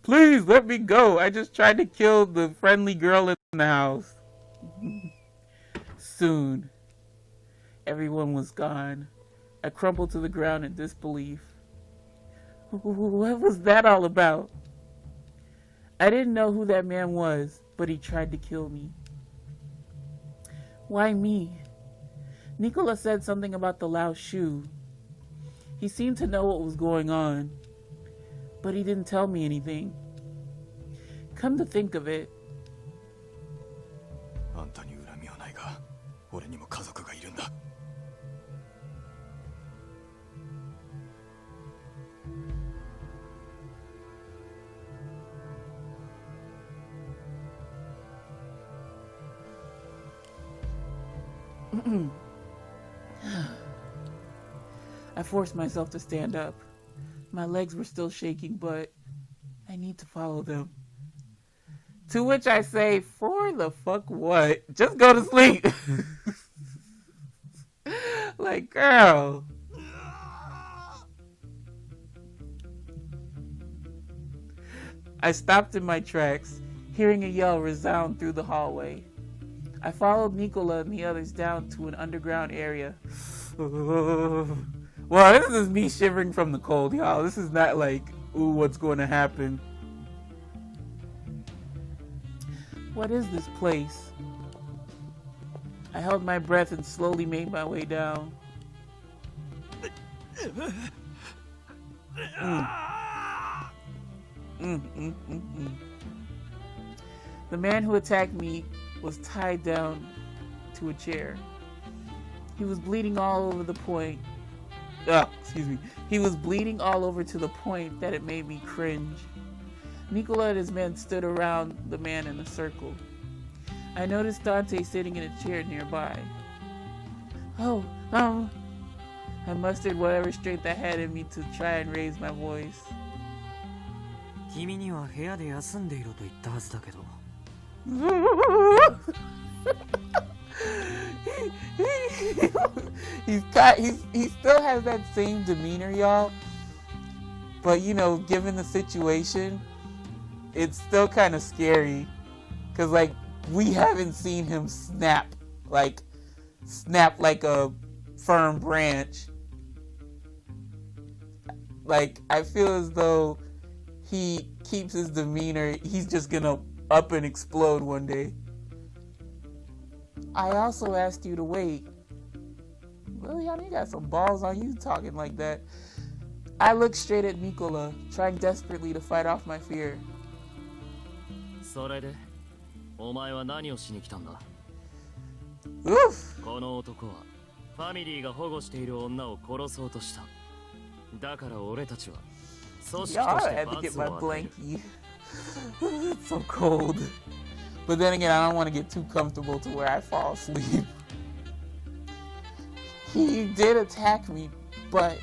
Please let me go. I just tried to kill the friendly girl in the house. Soon, everyone was gone. I crumpled to the ground in disbelief. What was that all about? I didn't know who that man was, but he tried to kill me. Why me? Nicola said something about the Lao shoe. He seemed to know what was going on, but he didn't tell me anything. Come to think of it, I forced myself to stand up. My legs were still shaking, but I need to follow them. To which I say, for the fuck what? Just go to sleep. Like, girl. I stopped in my tracks, hearing a yell resound through the hallway. I followed Nicola and the others down to an underground area. Well, this is me shivering from the cold, y'all. This is not like, ooh, what's going to happen? What is this place? I held my breath and slowly made my way down. The man who attacked me was tied down to a chair. He was bleeding all over the point. He was bleeding all over to the point that it made me cringe. Nicola and his men stood around the man in a circle. I noticed Dante sitting in a chair nearby. I mustered whatever strength I had in me to try and raise my voice. He still has that same demeanor, y'all. But you know, given the situation, it's still kind of scary. Cause like we haven't seen him snap like a firm branch. Like I feel as though he keeps his demeanor, he's just gonna up and explode one day. I also asked you to wait. Really, honey, you got some balls on you talking like that. I looked straight at Nicola, trying desperately to fight off my fear. Oof. Y'all, I had to get my blankie. It's so cold. But then again, I don't want to get too comfortable to where I fall asleep. He did attack me, but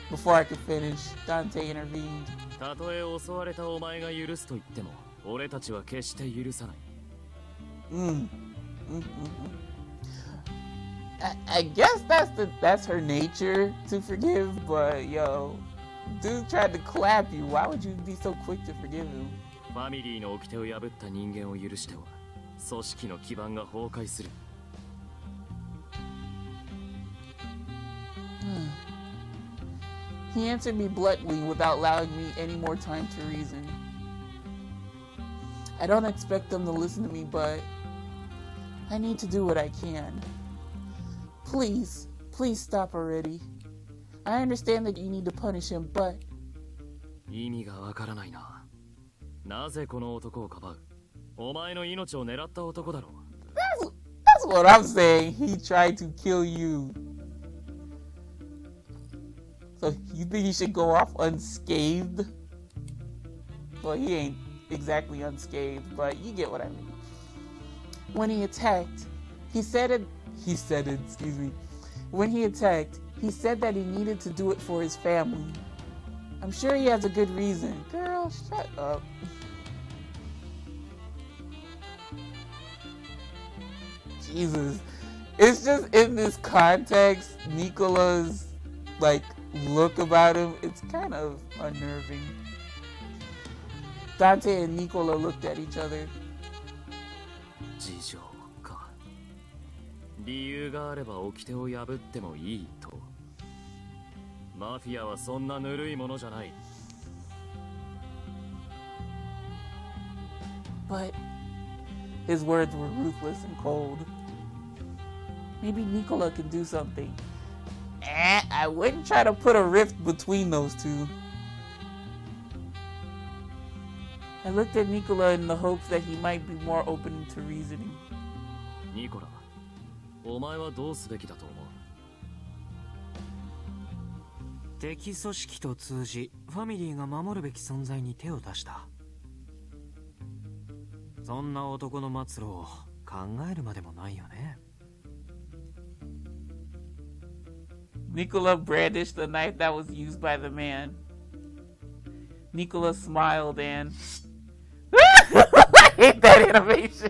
before I could finish, Dante intervened. I guess that's her nature to forgive, but yo, dude tried to clap you. Why would you be so quick to forgive him? He answered me bluntly without allowing me any more time to reason. I don't expect them to listen to me, but I need to do what I can. Please stop already. I understand that you need to punish him, but... That's what I'm saying. He tried to kill you. So you think he should go off unscathed? Well, he ain't exactly unscathed, but you get what I mean. When he attacked, When he attacked, he said that he needed to do it for his family. I'm sure he has a good reason. Girl, shut up. Jesus. It's just in this context, Nicola's, like, look about him, it's kind of unnerving. Dante and Nicola looked at each other. 事情か。理由があれば掟を破ってもいいと。マフィアはそんなぬるいものじゃない。But his words were ruthless and cold. Maybe Nicola can do something. I wouldn't try to put a rift between those two. I looked at Nicola in the hopes that he might be more open to reasoning. Nicola, お前はどうすべきだと思う？敵組織と通じ、ファミリーが守るべき存在に手を出した。そんな男の末路を考えるまでもないよね。Nicola brandished the knife that was used by the man. Nicola smiled and... I hate that animation.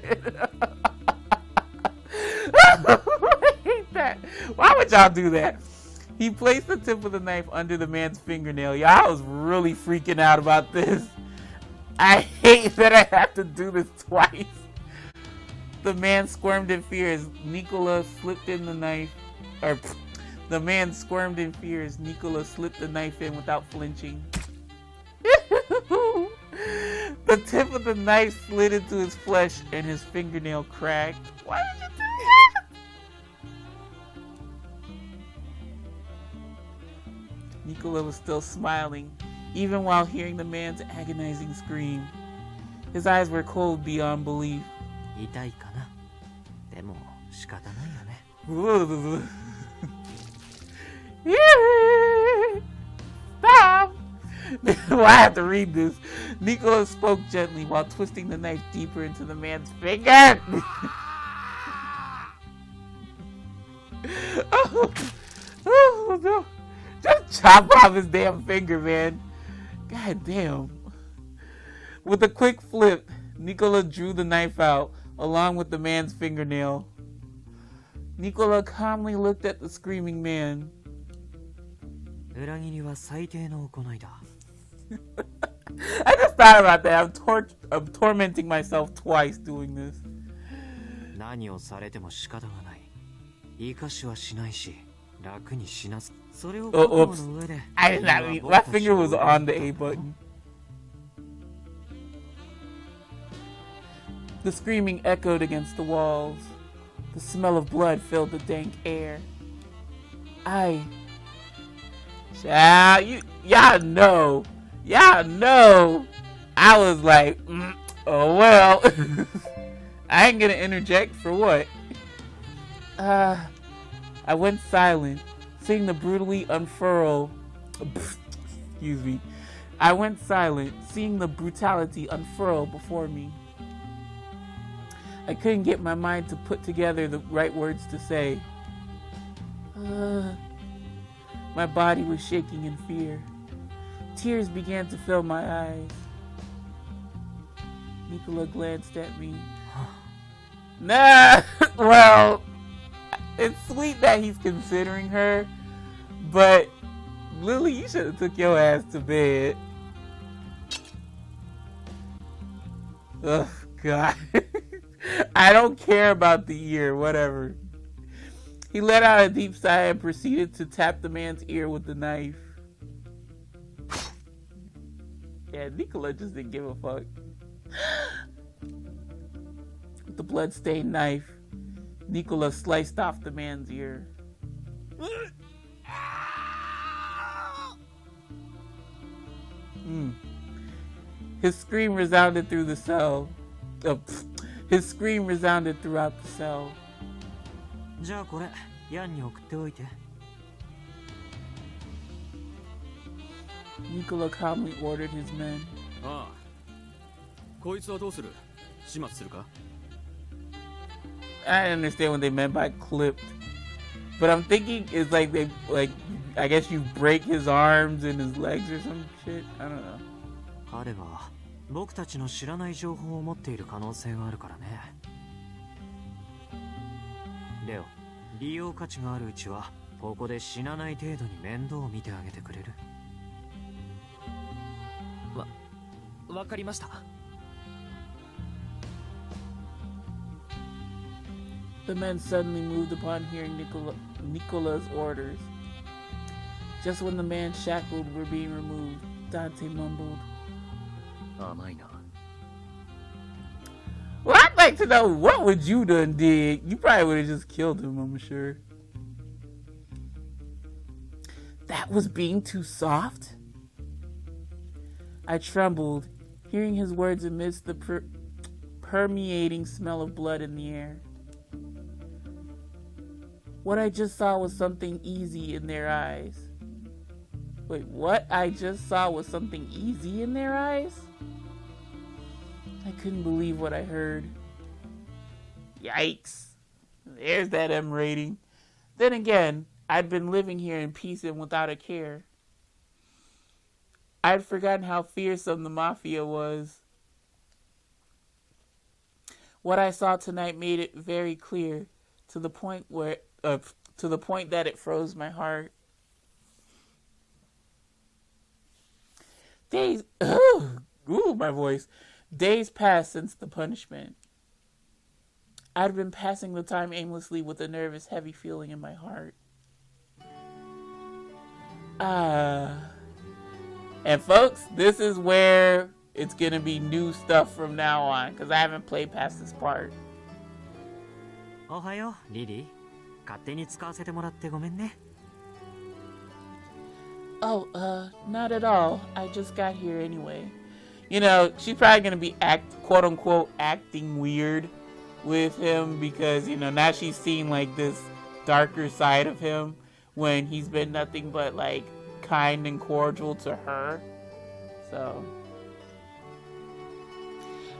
I hate that. Why would y'all do that? He placed the tip of the knife under the man's fingernail. Yeah, I was really freaking out about this. I hate that I have to do this twice. The man squirmed in fear as Nicola slipped in the knife. The man squirmed in fear as Nicola slipped the knife in without flinching. The tip of the knife slid into his flesh and his fingernail cracked. Why did you do that? Nicola was still smiling, even while hearing the man's agonizing scream. His eyes were cold beyond belief. 痛いかな。でも仕方ないよね。Stop! Well, I have to read this. Nicola spoke gently while twisting the knife deeper into the man's finger. Oh, no. Just chop off his damn finger, man. God damn. With a quick flip, Nicola drew the knife out, along with the man's fingernail. Nicola calmly looked at the screaming man. 裏切りは最低の行いだ。I just thought about that. I'm tormenting myself twice doing this. 何をされても仕方がない。生かしはしないし、楽にしなす。それを心の上で。I did not mean. My finger was on the A button. The screaming echoed against the walls. The smell of blood filled the dank air. Y'all know. I was like, oh well. I ain't gonna interject for what? I went silent, seeing the brutally unfurl. Excuse me. I went silent, seeing the brutality unfurl before me. I couldn't get my mind to put together the right words to say. My body was shaking in fear. Tears began to fill my eyes. Nicola glanced at me. Nah, well, it's sweet that he's considering her, but Lili, you should have took your ass to bed. Oh, God. I don't care about the ear, whatever. He let out a deep sigh and proceeded to tap the man's ear with the knife. Yeah, Nicola just didn't give a fuck. With the blood-stained knife, Nicola sliced off the man's ear. His scream resounded through the cell. His scream resounded throughout the cell. じゃあこれ、ヤンに送っておいて。Nicola calmly ordered his men. ああ。こいつはどうする？始末するか？ I understand what they meant by clipped, but I'm thinking it's like they I guess you break his arms and his legs or some shit. I don't know. 彼は僕たちの知らない情報を持っている可能性があるからね。レオ、利用価値があるうちはここで死なない程度に面倒を見てあげてくれる？わかりました。The men suddenly moved upon hearing Nicola's orders. Just when the man shackled were being removed, Dante mumbled, 甘いな。 Well, I'd like to know, what would you done did? You probably would have just killed him, I'm sure. That was being too soft? I trembled, hearing his words amidst the permeating smell of blood in the air. What I just saw was something easy in their eyes. Wait, what I just saw was something easy in their eyes? I couldn't believe what I heard. Yikes. There's that M rating. Then again, I'd been living here in peace and without a care. I'd forgotten how fearsome the Mafia was. What I saw tonight made it very clear, to the point that it froze my heart. My voice. Days passed since the punishment. I'd been passing the time aimlessly with a nervous, heavy feeling in my heart. And folks, this is where it's gonna be new stuff from now on, because I haven't played past this part. おはよう、リリー。勝手に使わせてもらってごめんね。Oh, not at all. I just got here anyway. You know, she's probably gonna be quote unquote acting weird with him because, you know, now she's seen like this darker side of him when he's been nothing but like kind and cordial to her. So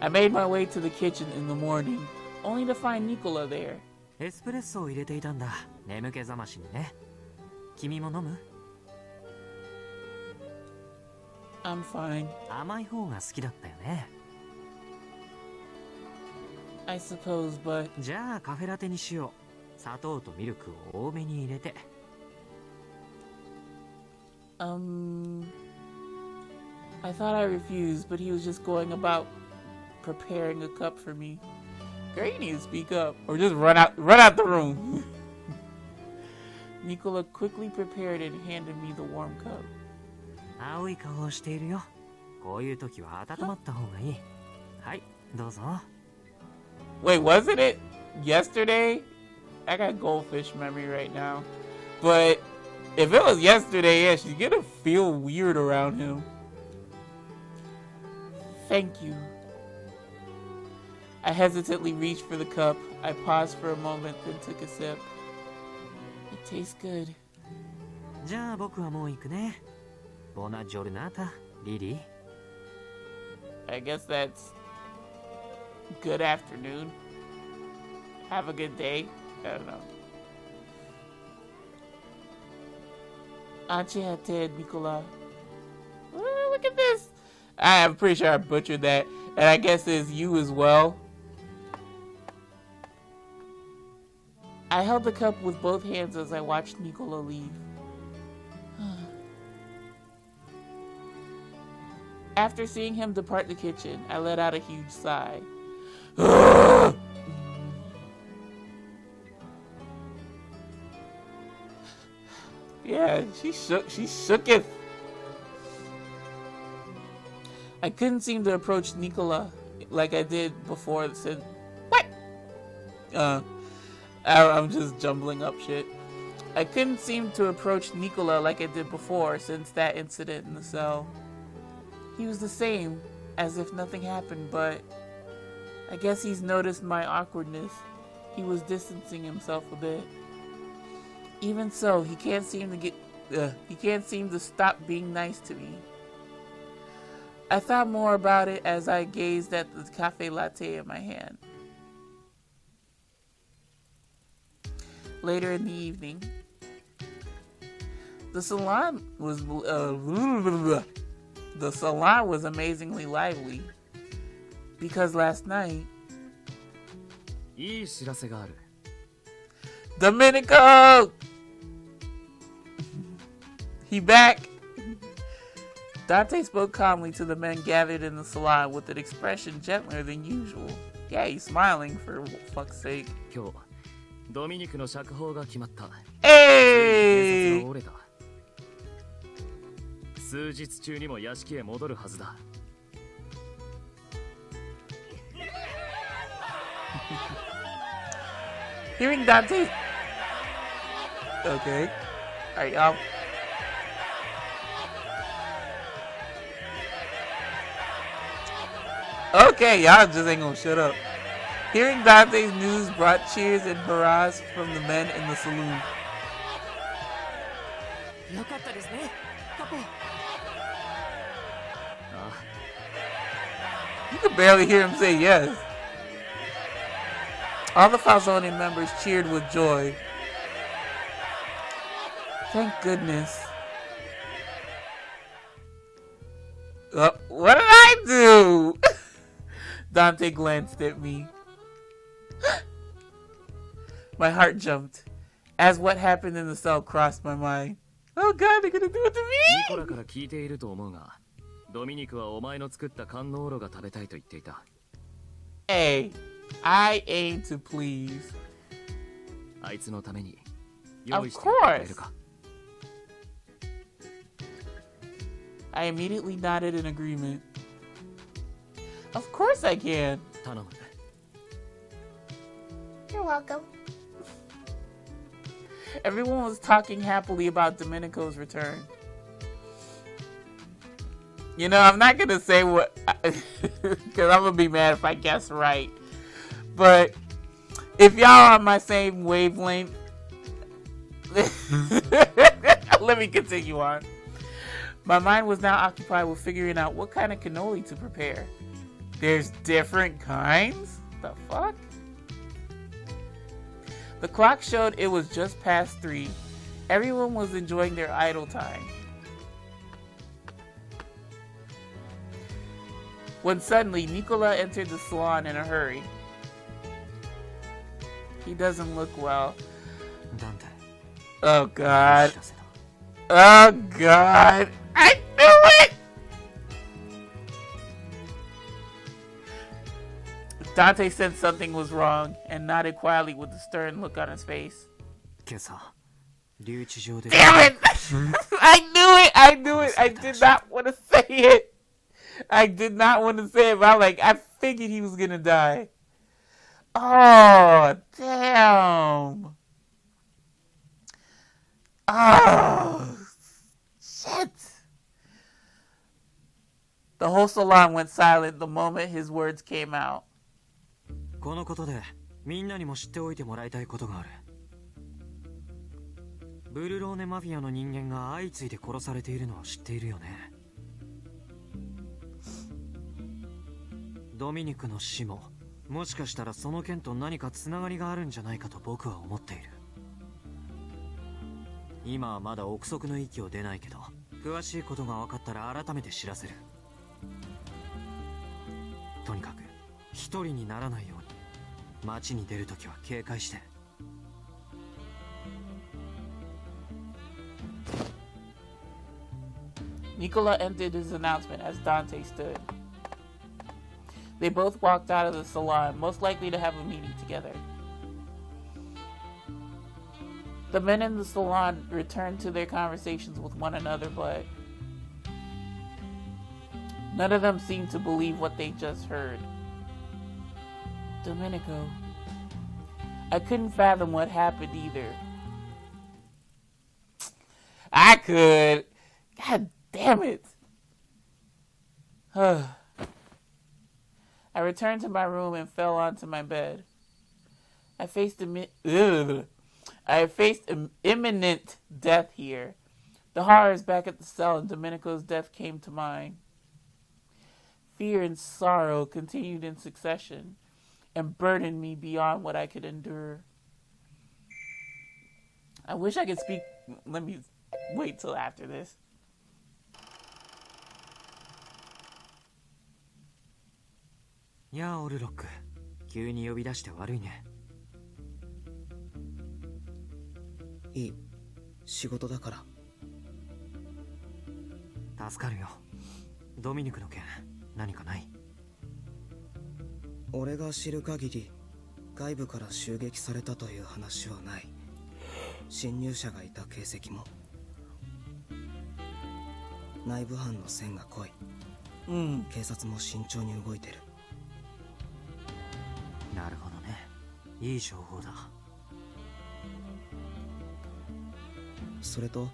I made my way to the kitchen in the morning, only to find Nicola there. エスプレッソを入れていたんだ。眠気覚ましにね。君も飲む？ I'm fine. 甘い方が好きだったよね。I suppose, but じゃあカフェラテにしよう。砂糖とミルクを多めに入れて。I thought I refused, but he was just going about preparing a cup for me. Girl, you need to speak up, or just run out the room. Nicola quickly prepared and handed me the warm cup. 青い顔をしているよ。こういう時は温まった方がいい。はい、どうぞ。Wait, wasn't it yesterday? I got goldfish memory right now. But if it was yesterday, yeah, she's gonna feel weird around him. Thank you. I hesitantly reached for the cup. I paused for a moment, then took a sip. It tastes good. じゃあ僕はもう行くね。ボナジョルナータ、リリー。I guess that's good afternoon. Have a good day. I don't know. Anche Nicola. Look at this. I'm pretty sure I butchered that. And I guess it's you as well. I held the cup with both hands as I watched Nicola leave. After seeing him depart the kitchen, I let out a huge sigh. Yeah, she shooketh. I couldn't seem to approach Nicola like I did before. Said, what? I'm just jumbling up shit. I couldn't seem to approach Nicola like I did before since that incident in the cell. He was the same, as if nothing happened, but I guess he's noticed my awkwardness. He was distancing himself a bit. Even so, he can't seem to stop being nice to me. I thought more about it as I gazed at the cafe latte in my hand. Later in the evening, the salon was amazingly lively because last night, いい知らせがある。 Domenico! He back. Dante spoke calmly to the men gathered in the salon with an expression gentler than usual. Yeah, he's smiling for fuck's sake. 今日ドミニクの釈放が決まった。警 Hey! 察が折れた。数日中にも屋敷へ戻るはずだ。Hearing Dante. Okay. Alright, y'all. Okay, y'all just ain't gonna shut up. Hearing Dante's news brought cheers and hurrahs from the men in the saloon. You could barely hear him say yes. All the Falzone members cheered with joy. Thank goodness. What did I do? Dante glanced at me. My heart jumped as what happened in the cell crossed my mind. Oh God, they're gonna do it to me! ニコラから聞いていると思うが、ドミニクはお前の作ったカンノーロが食べたいと言っていた。Hey, I aim to please. あいつのために用意してくれるか。I immediately nodded in agreement. Of course I can. 頼む。You're welcome. Everyone was talking happily about Domenico's return. You know, I'm not gonna say what, because I'm gonna be mad if I guess right. But if y'all are on my same wavelength, let me continue on. My mind was now occupied with figuring out what kind of cannoli to prepare. There's different kinds? The fuck? The clock showed it was just past 3. Everyone was enjoying their idle time. When suddenly, Nicola entered the salon in a hurry. He doesn't look well. Dante. Oh God. Oh God. I knew it! Dante sensed something was wrong and nodded quietly with a stern look on his face. Damn it! I knew it! I knew it! I did not want to say it! I did not want to say it, but I figured he was gonna die. Oh, damn! Oh, shit! The whole salon went silent the moment his words came out. このことでみんなにも知っておいてもらいたいことがある。ブルローネマフィアの人間が相次いで殺されているのは知っているよね。ドミニクの死ももしかしたらその件と何かつながりがあるんじゃないかと僕は思っている。今はまだ憶測の域を出ないけど、詳しいことが分かったら改めて知らせる。とにかく一人にならないように街に出るときは警戒して。Nicola ended his announcement as Dante stood. They both walked out of the salon, most likely to have a meeting together. The men in the salon returned to their conversations with one another, but none of them seemed to believe what they just heard. Domenico. I couldn't fathom what happened either. I could. God damn it. I returned to my room and fell onto my bed. I faced imminent death here. The horrors back at the cell and Domenico's death came to mind. Fear and sorrow continued in succession and burdened me beyond what I could endure. I wish I could speak. Let me wait till after this. やあオルロック、急に呼び出して悪いね。いい、仕事だから。助かるよ。ドミニクの件、何かない？俺が知る限り、外部から襲撃されたという話はない。侵入者がいた形跡も。内部犯の線が濃い。警察も慎重に動いてる。なるほどね。いい情報だ。それと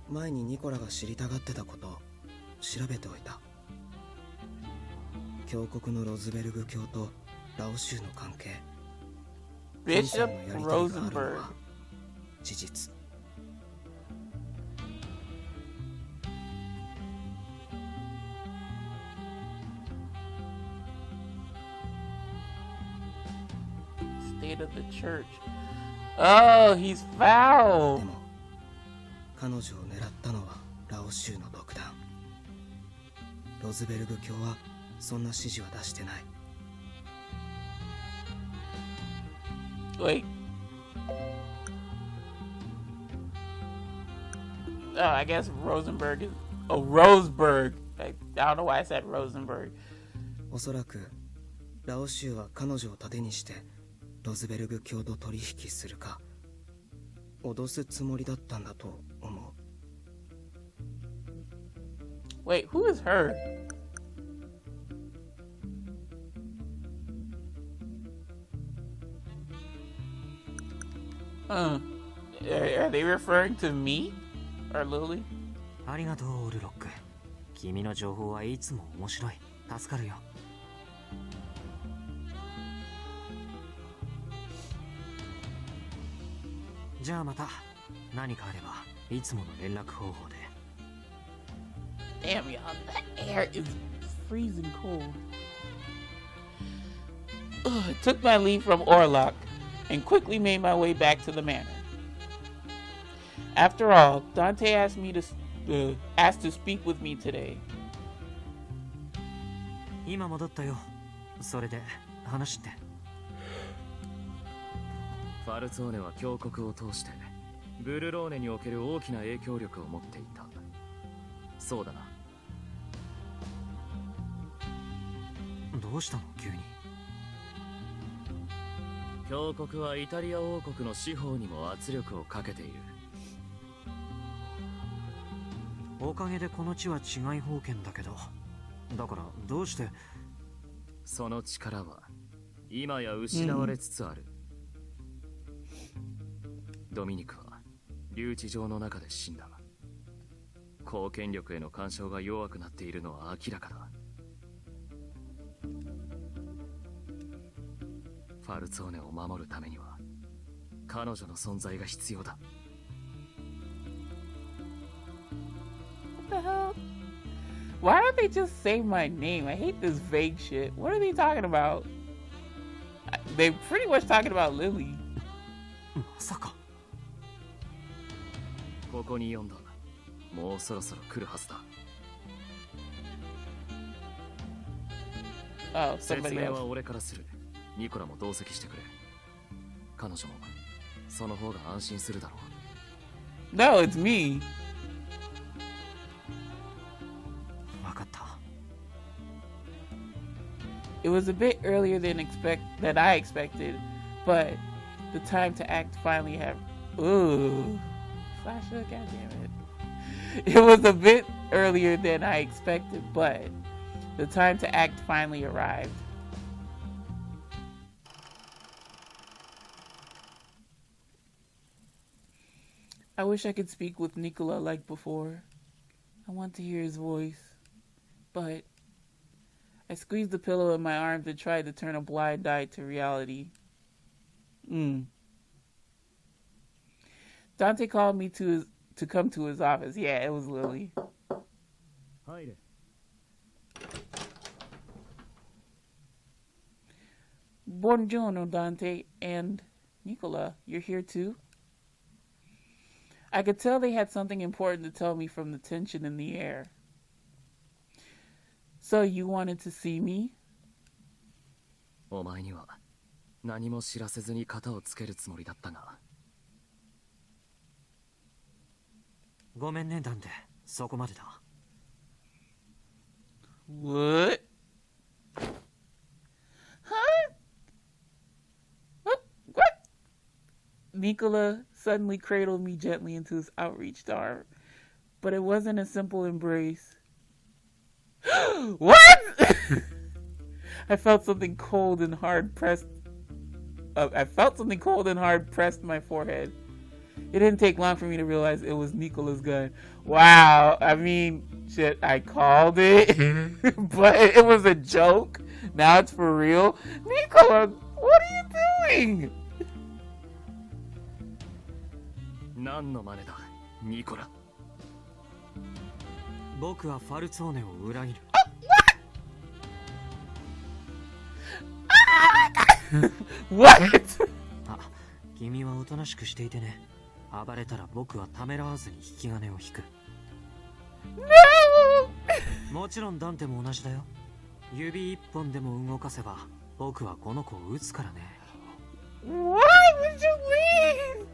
前にニコラが知りたがってたことを調べておいた。峡谷のロズベルグ教とラオ州の関係、金銭のやり取りがあるのは事実。State of the church. Oh, he's foul. でも彼女を狙ったのはラオ州の独断。ロズベルグ教はそんな指示は出してない。Wait. Oh, I guess Rosenberg is. Oh, Roseberg. I don't know why I said Rosenberg. おそらくラオ州は彼女を盾にしてロズベルグ教と取引するか脅すつもりだったんだと思う。Wait, who is her? Are they referring to me or Lili? ありがとう、オルロック。君の情報はいつも面白い。助かるよ。じゃあまた何かあればいつもの連絡方法で。Damn, y'all, that air is freezing cold. I took my leave from Orlok and quickly made my way back to the manor. After all, Dante asked to speak with me today. 今戻ったよ。それで話って。ファルツォーネは峡谷を通してブルローネにおける大きな影響力を持っていた。そうだな。どうしたの急に。峡谷はイタリア王国の司法にも圧力をかけている。おかげでこの地は違い封建だけど、だからどうして。その力は今や失われつつある。ドミニクは留置場の中で死んだ。公権力への干渉が弱くなっているのは明らかだ。ファルツォーネを守るためには彼女の存在が必要だ。What the hell? Why don't they just say my name? I hate this vague shit. What are they talking about? They're pretty much talking about Lili. まさか。ここに読んだ。もうそろそろ来るはずだ。Oh, 説 somebody 明は else. 俺からする。ニコラも同席してくれ。彼女もその方が安心するだろう。No, it's me. わかった。It was a bit earlier than I expected, but the time to act finally have. Ooh, flash hook, goddammit. It was a bit earlier than I expected, but the time to act finally arrived. I wish I could speak with Nicola like before. I want to hear his voice, but I squeezed the pillow in my arms and tried to turn a blind eye to reality. Dante called me to come to his office. Yeah, it was Lili. Buongiorno, Dante and Nicola. You're here too? I could tell they had something important to tell me from the tension in the air. So you wanted to see me? お前には何も知らせずに型をつけるつもりだったが。ごめんね、ダンテ。そこまでだ。What? Huh? What? Nicola suddenly cradled me gently into his outreached arm, but it wasn't a simple embrace. What? I felt something cold and hard pressed. My forehead. It didn't take long for me to realize it was Nicola's gun. Wow. I mean, shit, I called it, but it was a joke. Now it's for real. Nicola, what are you doing? 何の真似だ、ニコラ。僕はファルツォーネを裏切る。What? あ、君はおとなしくしていてね。暴れたら僕はためらわずに引き金を引く。No! もちろんダンテも同じだよ。指一本でも動かせば僕はこの子を撃つからね。Why would you leave?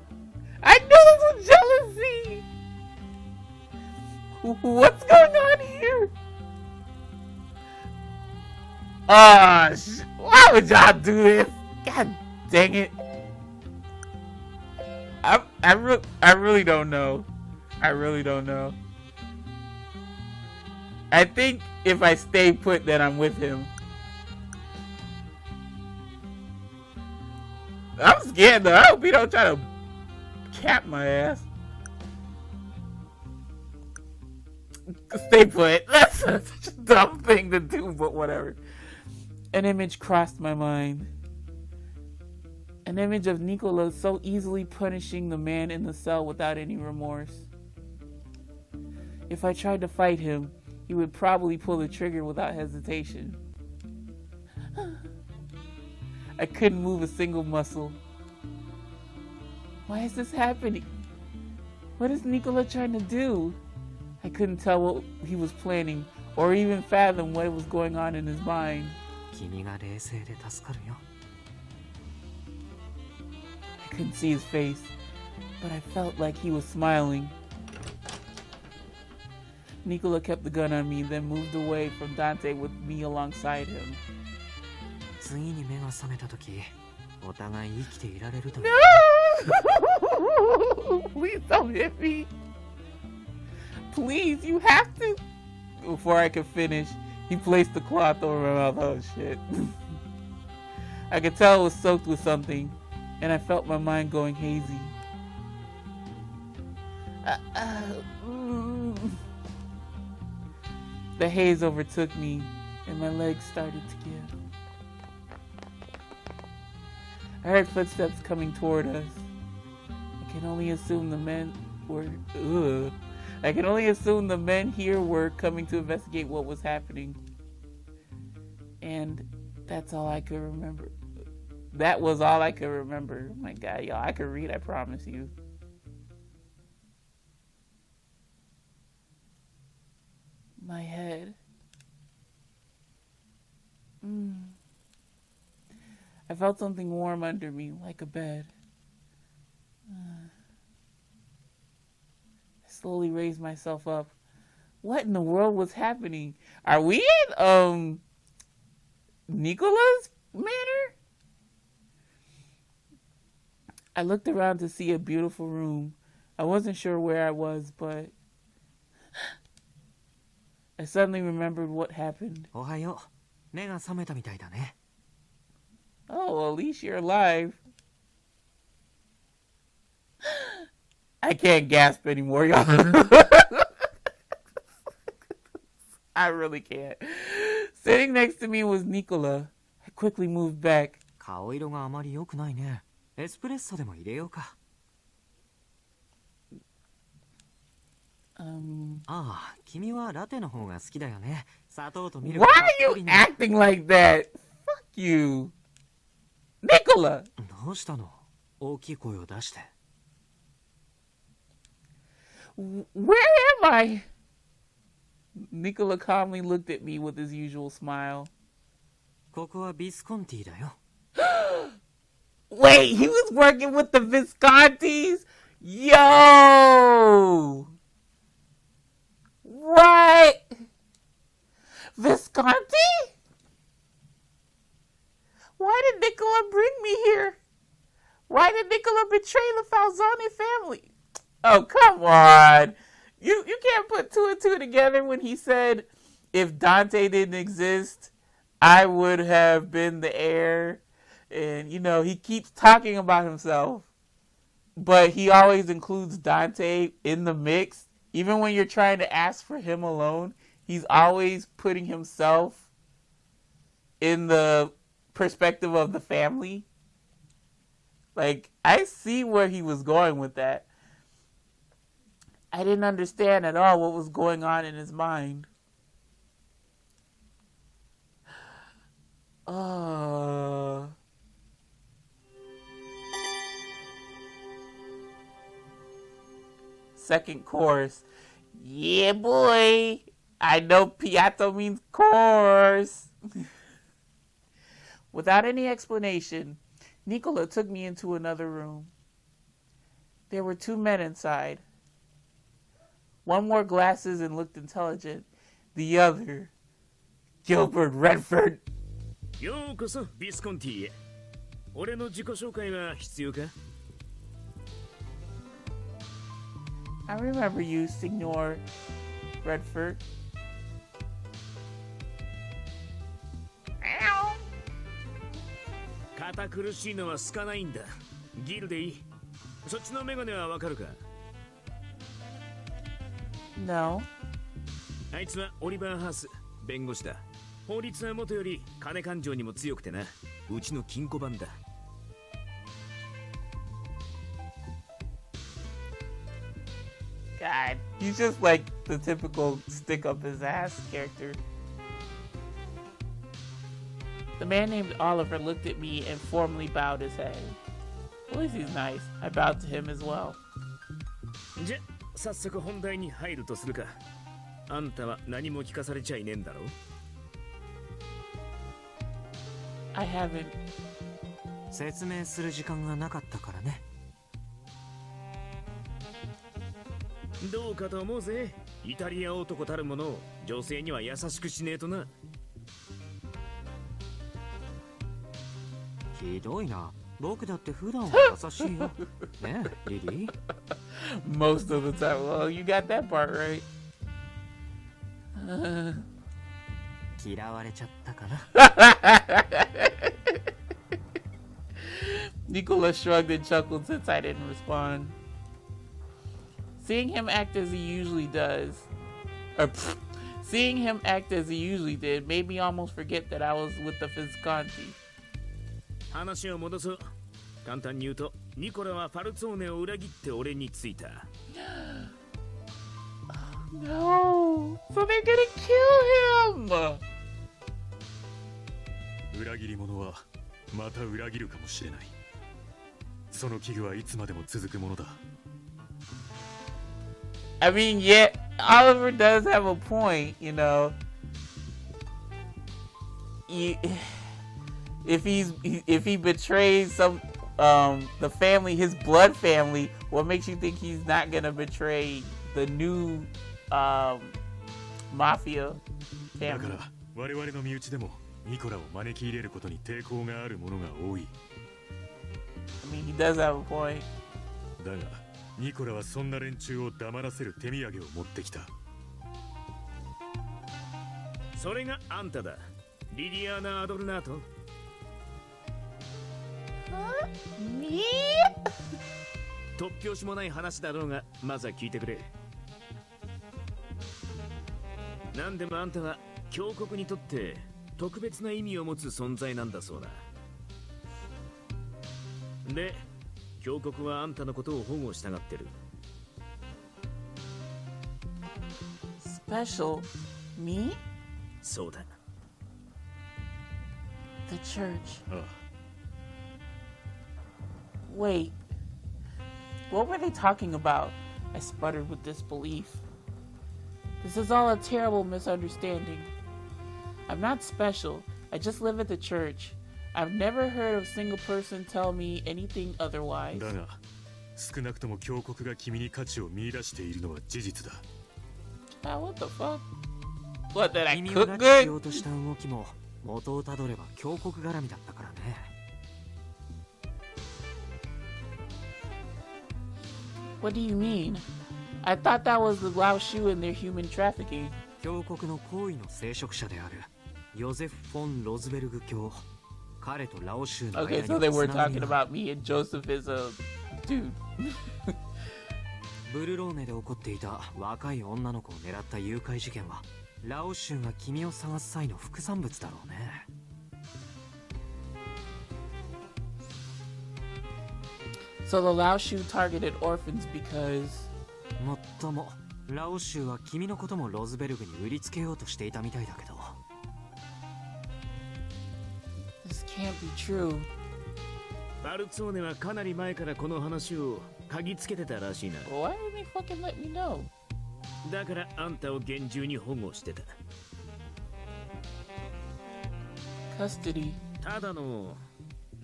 I know this was jealousy. What's going on here? Why would y'all do this? God dang it. I really don't know. I really don't know. I think if I stay put, then I'm with him. I'm scared though. I hope he don't try to cap my ass. Stay put. That's such a dumb thing to do, but whatever. An image crossed my mind. An image of Nicola so easily punishing the man in the cell without any remorse. If I tried to fight him, he would probably pull the trigger without hesitation. I couldn't move a single muscle. Why is this happening? What is Nicola trying to do? I couldn't tell what he was planning or even fathom what was going on in his mind. 君が冷静で助かるよ。I couldn't see his face, but I felt like he was smiling. Nicola kept the gun on me, then moved away from Dante with me alongside him. 次に目が覚めたとき、お互い生きていられると。No! Please don't hit me. Please, you have to. Before I could finish, he placed the cloth over my mouth. Oh shit. I could tell it was soaked with something, and I felt my mind going hazy. The haze overtook me, and my legs started to give. I heard footsteps coming toward us. I can only assume the men here were coming to investigate what was happening. And that's all I could remember. That was all I could remember. My God, y'all, I could read, I promise you. My head. I felt something warm under me, like a bed. I slowly raised myself up. What in the world was happening? Are we in, Nicola's manor? I looked around to see a beautiful room. I wasn't sure where I was, but I suddenly remembered what happened. おはよう。目が覚めたみたいだね。Oh, well, at least you're alive. I can't gasp anymore, y'all. I really can't. Sitting next to me was Nicola. I quickly moved back. 顔色があまり良くないね。エスプレッソでも入れようか。ああ、君はラテの方が好きだよね。砂糖とミルク Why たっ are ぷ you りに。acting like that? Fuck you. Nicola! どうしたの？大きい声を出して。Where am I? Nicola calmly looked at me with his usual smile. ここはビスコンティだよ。Wait, he was working with the Viscontis? Yo! What? Visconti? Dante? Why did Nicola bring me here? Why did Nicola betray the Falzone family? Oh, come on. You can't put two and two together when he said, if Dante didn't exist, I would have been the heir. And, you know, he keeps talking about himself, but he always includes Dante in the mix. Even when you're trying to ask for him alone, he's always putting himself in the perspective of the family. Like, I see where he was going with that. I didn't understand at all what was going on in his mind. Second course. Yeah, boy. I know piatto means course. Without any explanation, Nicola took me into another room. There were two men inside. One wore glasses and looked intelligent. The other, Gilbert Redford. ようこそビスコンティへ。俺の自己紹介は必要か? I remember you, Signor Redford. 堅苦しいのは好かないんだ。ギルでいい。そっちのメガネはわかるか? No. あいつはオリバー・ハース、弁護士だ。法律はもとより金勘定にも強くてな。うちの金庫番だ。God, he's just like the typical stick up his ass character. The man named Oliver looked at me and formally bowed his head. At least he's nice. I bowed to him as well. じゃ、早速本題に入るとするか。あんたは何も聞かされちゃいねえんだろ? I haven't. 説明する時間がなかったからね。どうかと思うぜ。イタリア男たるもの、女性には優しくしねえとな。ひどいな。僕だって普段は優しいよ。ねえ、リリー。Most of the time. Well, you got that part right. 嫌われちゃったかな。Nicola shrugged and chuckled since I didn't respond. Seeing him act as he usually does, seeing him act as he usually did, made me almost forget that I was with the Visconti. 話を戻そう。簡単に言うと、ニコラはファルツォーネを裏切って俺についた。No, so they're gonna kill him. 裏切り者はまた裏切るかもしれない。その危惧はいつまでも続くものだ。I mean, yeah, Oliver does have a point, you know. If he betrays some the family, his blood family, what makes you think he's not gonna betray the new Mafia だ family? から我々の身内でもニコラを招き入れることに抵抗がある者が多い。I mean, he does have a point. だがニコラはそんな連中を黙らせる手土産を持ってきた。それがあんただ。リリアーナ・アドルナート。Me? 突拍子もない話だろうが、まずは聞いてくれ。なんでもあんたは教国にとって特別な意味を持つ存在なんだそうだ。で、教国はあんたのことを保護したがってる。Special? Me? そうだ。The church. ああ。Wait. What were they talking about? I sputtered with disbelief. This is all a terrible misunderstanding. I'm not special. I just live at the church. I've never heard of a single person tell me anything otherwise. だが少なくとも教国が君に価値を見出しているのは事実だ。Ah, what the fuck? What, that I 君を cook 拉致し good? ようとした動きも元をたどれば峡谷絡みだったからね。What do you mean? I thought that was the Lao Shu and their human trafficking. 峡谷の行為の聖職者であるヨゼフ・フォン・ロズベルグ教。彼とラオ州の間 Okay, に so they were つながり talking が about me and Joseph is a dude. ブルローネで起こっていた若い女の子を狙った誘拐事件はラオ州が君を探す際の副産物だろうね。So the Lao Shu targeted orphans because もっともラオ州は君のこともロズベルグに売りつけようとしていたみたいだけど。 this can't be true. バルツォーネはかなり前からこの話を嗅ぎつけてたらしいな。 Why didn't they fucking let me know? だからあんたを厳重に保護してた。 Custody. ただの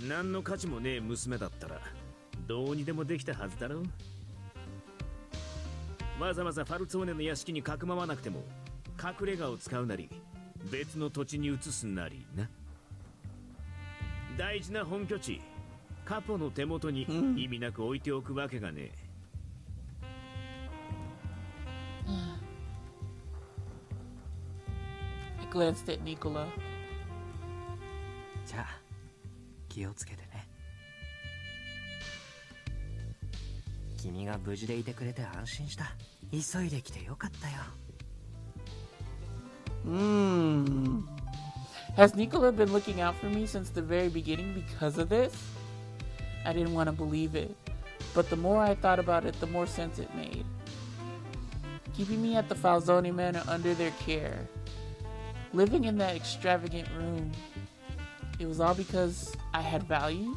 何の価値もねえ娘だったらどうにでもできたはずだろう。わざわざファルツォーネの屋敷にかくまわなくても隠れ家を使うなり別の土地に移すなりな。大事な本拠地カポの手元に意味なく置いておくわけがねえ。 I glanced at Nicola. じゃあ気をつけてね。君が無事でいてくれて安心した。急いで来てよかったよ。 Has Nicola been looking out for me since the very beginning because of this? I didn't want to believe it, but the more I thought about it, the more sense it made. Keeping me at the Falzone Manor under their care, living in that extravagant room, it was all because I had value?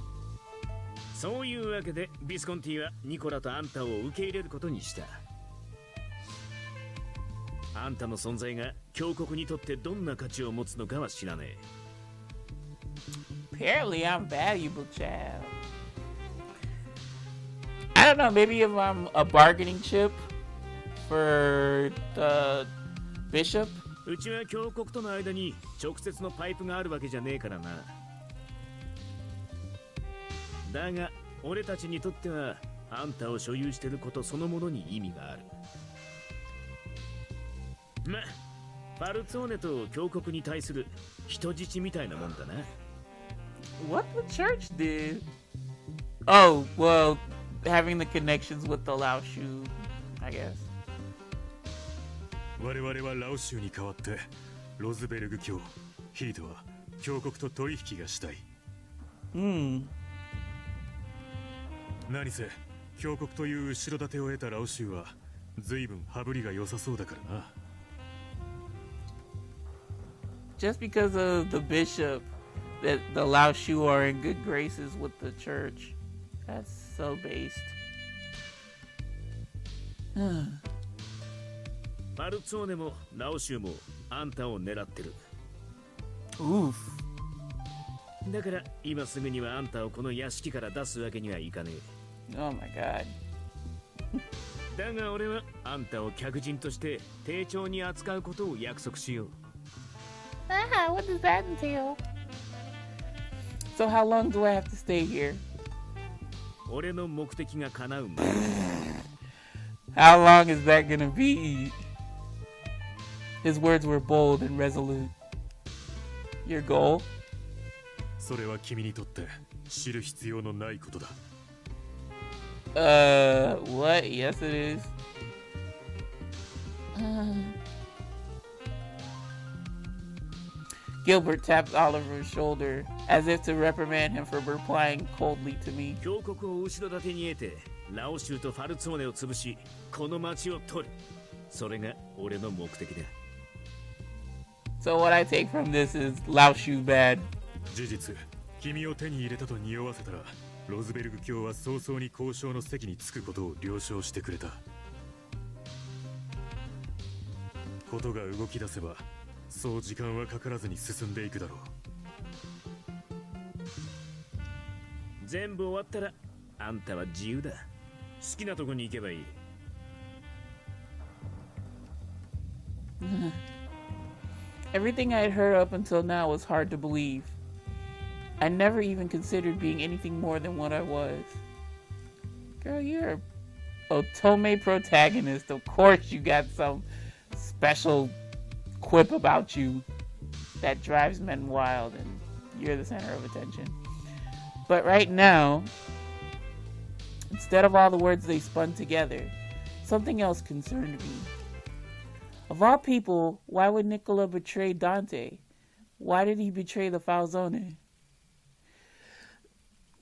そういうわけでビスコンティはニコラとあんたを受け入れることにした。あんたの存在が峡谷にとってどんな価値を持つのかは知らねえ。 Apparently I'm valuable, child. I don't know, maybe if I'm a bargaining chip for the bishop? うちは峡谷との間に直接のパイプがあるわけじゃねえからな。だが俺たちにとってはあんたを所有してることそのものに意味がある。ま、パルツォーネと峡谷に対する人質みたいなもんだな。 What the church did? Oh, well, having the connections with the Lao Shu, I guess. 我々はラオ州に代わってロズベルグ教ヒートは峡谷と取引がしたい。何せ峡谷という後ろ盾を得たラオ州は随分羽振りが良さそうだからな。 Just because of the bishop, that the Lao Shu are in good graces with the church. That's so based. パルツォーネもラオ州もあんたを狙ってる。 Oof. だから今すぐにはあんたをこの屋敷から出すわけにはいかね Oh my god. え。だが俺はあんたを客人として丁重に扱うことを約束しよう。 What does that entail? So how long do I have to stay here? 俺の目的が叶うまで。 How long is that gonna be? His words were bold and resolute. Your goal? それは君にとって知る必要のないことだ。 What? Yes, it is. Gilbert tapped Oliver's shoulder, as if to reprimand him for replying coldly to me. 峡谷を後ろ盾に得て、ラオ州とファルツォーネを潰し、この町を取る。それが俺の目的だ。 So what I take from this is Lao Shu bad. 事実、君を手に入れたと匂わせたら、ロズベルグ教は早々に交渉の席に着くことを了承してくれた。ことが動き出せば、そう時間はかからずに進んでいくだろう。全部終わったら、あんたは自由だ。好きなとこに行けばいい。Everything I had heard up until now was hard to believe. I never even considered being anything more than what I was. Girl, you're a Otomber protagonist. Of course you got some special quip about you that drives men wild and you're the center of attention. But right now, instead of all the words they spun together, something else concerned me. Of all people, why would Nicola betray Dante? Why did he betray the Falzone?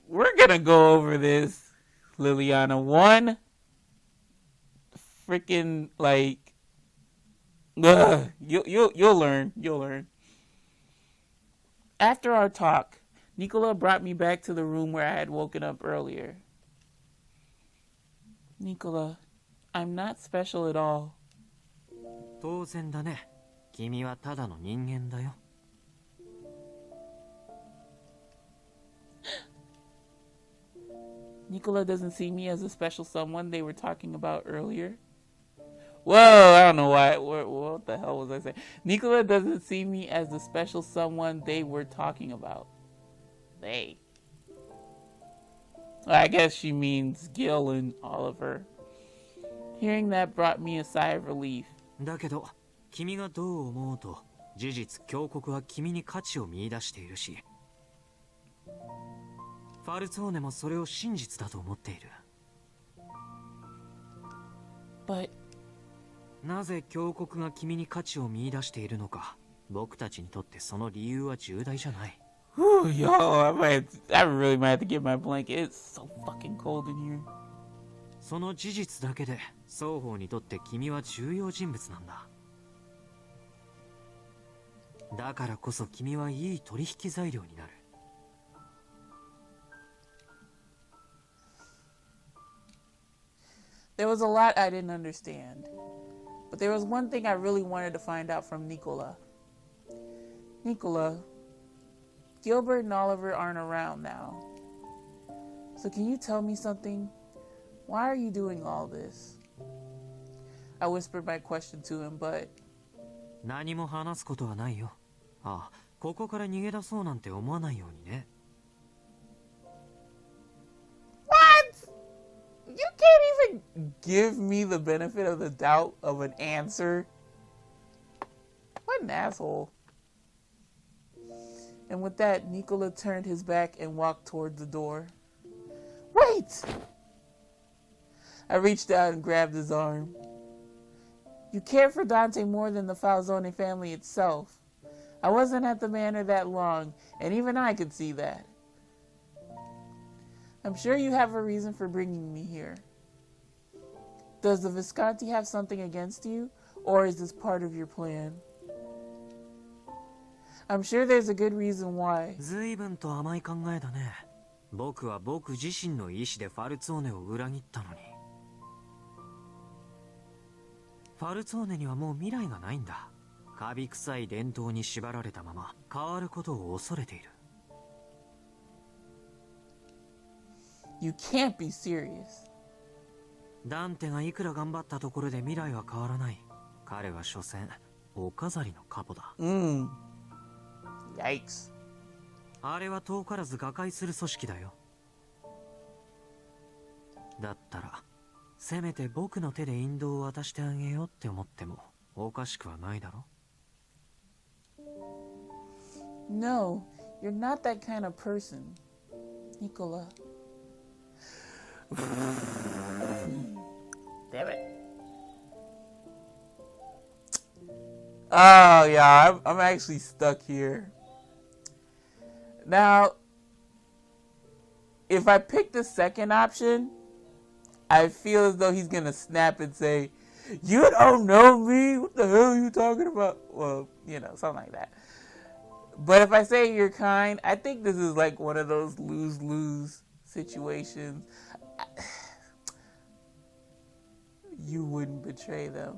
We're gonna go over this, Liliana. One freaking you'll learn. After our talk, Nicola brought me back to the room where I had woken up earlier. Nicola, I'm not special at all. 当然だね。君はただの人間だよ。Nicola doesn't see me as a special someone they were talking about earlier. Whoa, I don't know why. What the hell was I saying? Nicola doesn't see me as the special someone they were talking about. They. I guess she means Gil and Oliver. Hearing that brought me a sigh of relief. だけど、君がどう思うと、事実峡谷は君に価値を見出しているし、ファルツォーネもそれを真実だと思っている。But なぜ峡谷が君に価値を見出しているのか、僕たちにとってその理由は重大じゃない。Whew, yo, I really might have to get my blanket. It's so fucking cold in here. その事実だけで双方にとって君は重要人物なんだ。だからこそ君はいい取引材料になる。There was a lot I didn't understand, but there was one thing I really wanted to find out from Nicola. Nicola, Gilbert and Oliver aren't around now. So can you tell me something? Why are you doing all this? I whispered my question to him, but... 何も話すことはないよ。ああ、ここから逃げ出そうなんて思わないようにね。What? You can't even give me the benefit of the doubt of an answer? What an asshole. And with that, Nicola turned his back and walked toward the door. Wait! I reached out and grabbed his arm. You cared for Dante more than the Falzone family itself. I wasn't at the manor that long, and even I could see that. I'm sure you have a reason for bringing me here. Does the Visconti have something against you, or is this part of your plan? I'm sure there's a good reason why. 随分と甘い考えだね。僕は僕自身の意志でファルツォーネを裏切ったのに。ファルツォーネにはもう未来がないんだ。カビ臭い伝統に縛られたまま変わることを恐れている。You can't be serious. ダンテがいくら頑張ったところで未来は変わらない。彼は所詮お飾りのカポだ。Yikes. あれは遠からず瓦解する組織だよ。だったらせめて僕の手で引導を渡してあげようって思ってもおかしくはないだろ。 No, you're not that kind of person, Nicola. Damn it. Oh, yeah, I'm actually stuck here. Now, if I pick the second option, I feel as though he's going to snap and say, you don't know me? What the hell are you talking about? Well, you know, something like that. But if I say you're kind, I think this is like one of those lose-lose situations. You wouldn't betray them.